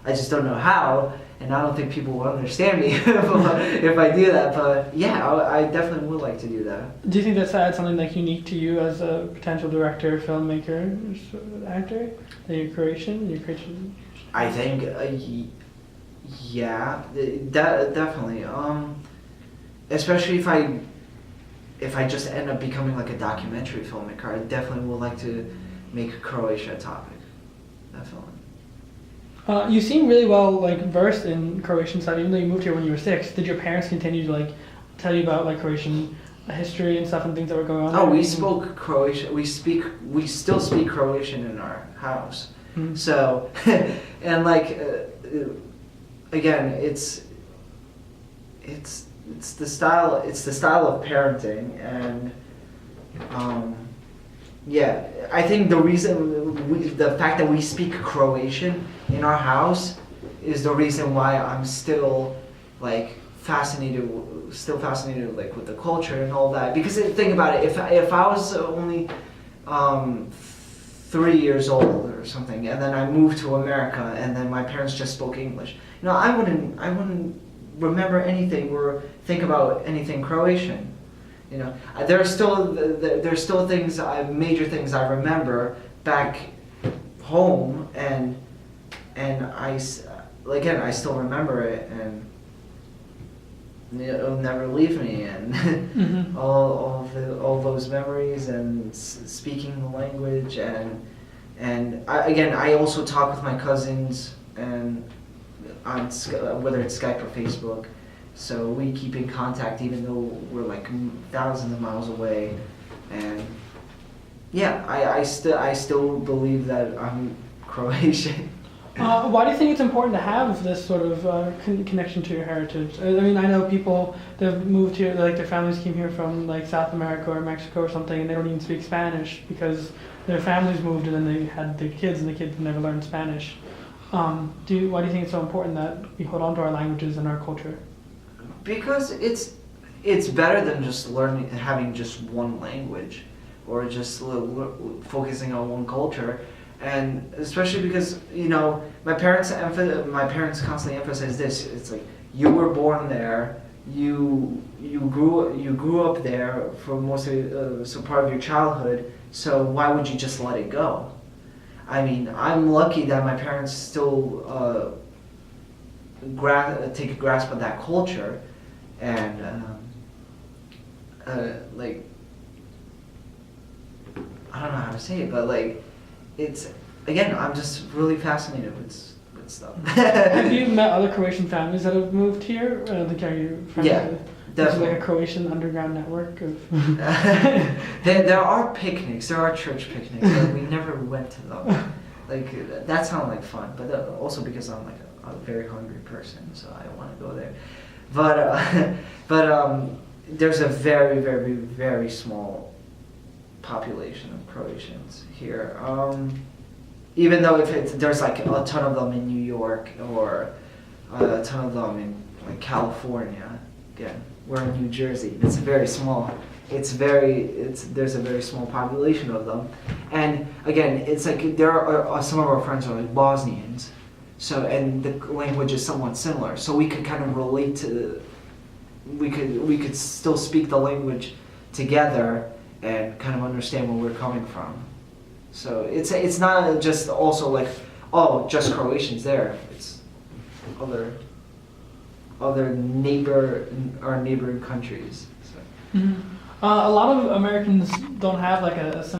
I just don't know how, and I don't think people will understand me if I do that. But yeah, I definitely would like to do that. Do you think that's something like unique to you as a potential director, filmmaker, actor? That you're Croatian? I think, yeah, definitely. Especially if I just end up becoming like a documentary filmmaker, I definitely would like to make Croatia a topic. Definitely. You seem really well like versed in Croatian stuff, even though you moved here when you were 6. Did your parents continue to like tell you about like Croatian history and stuff and things that were going on? Oh, we spoke Croatian. We still speak Croatian in our house. Mm-hmm. So, and like, again, it's the style. It's the style of parenting, and yeah, I think the fact that we speak Croatian in our house is the reason why I'm still like fascinated like with the culture and all that. Because think about it, if I was only 3 years old or something, and then I moved to America, and then my parents just spoke English, I wouldn't remember anything or think about anything Croatian. There's still things, major things I remember back home, and I still remember it, and it'll never leave me, and Mm-hmm. all those memories, and speaking the language, and I also talk with my cousins, and on whether it's Skype or Facebook. So we keep in contact even though we're like thousands of miles away, and yeah, I still believe that I'm Croatian. Why do you think it's important to have this sort of connection to your heritage? I mean, I know people that have moved here, like their families came here from like South America or Mexico or something, and they don't even speak Spanish because their families moved and then they had the kids, and the kids never learned Spanish. Why do you think it's so important that we hold on to our languages and our culture? Because it's better than just having just one language, or just focusing on one culture, and especially because my parents constantly emphasize this. It's like you were born there, you grew up there for most of some part of your childhood. So why would you just let it go? I mean, I'm lucky that my parents still take a grasp of that culture, and like, I don't know how to say it, but like, it's, again, I'm just really fascinated with stuff. Have you met other Croatian families that have moved here? Are you friends Yeah, with? definitely. Is it like a Croatian underground network of? There are picnics, there are church picnics, but we never went to them. Like, that sounded like fun, but also because I'm like a very hungry person, so I want to go there. But there's a very, very, very small population of Croatians here. Even though there's like a ton of them in New York, or a ton of them in like California. Again, we're in New Jersey. It's very small. There's a very small population of them, and again, it's like there are some of our friends are like Bosnians, so, and the language is somewhat similar, so we could kind of relate to. We could still speak the language together and kind of understand where we're coming from. So it's not just also like, oh, just Croatians there. It's other neighboring countries. So. Mm-hmm. A lot of Americans don't have like a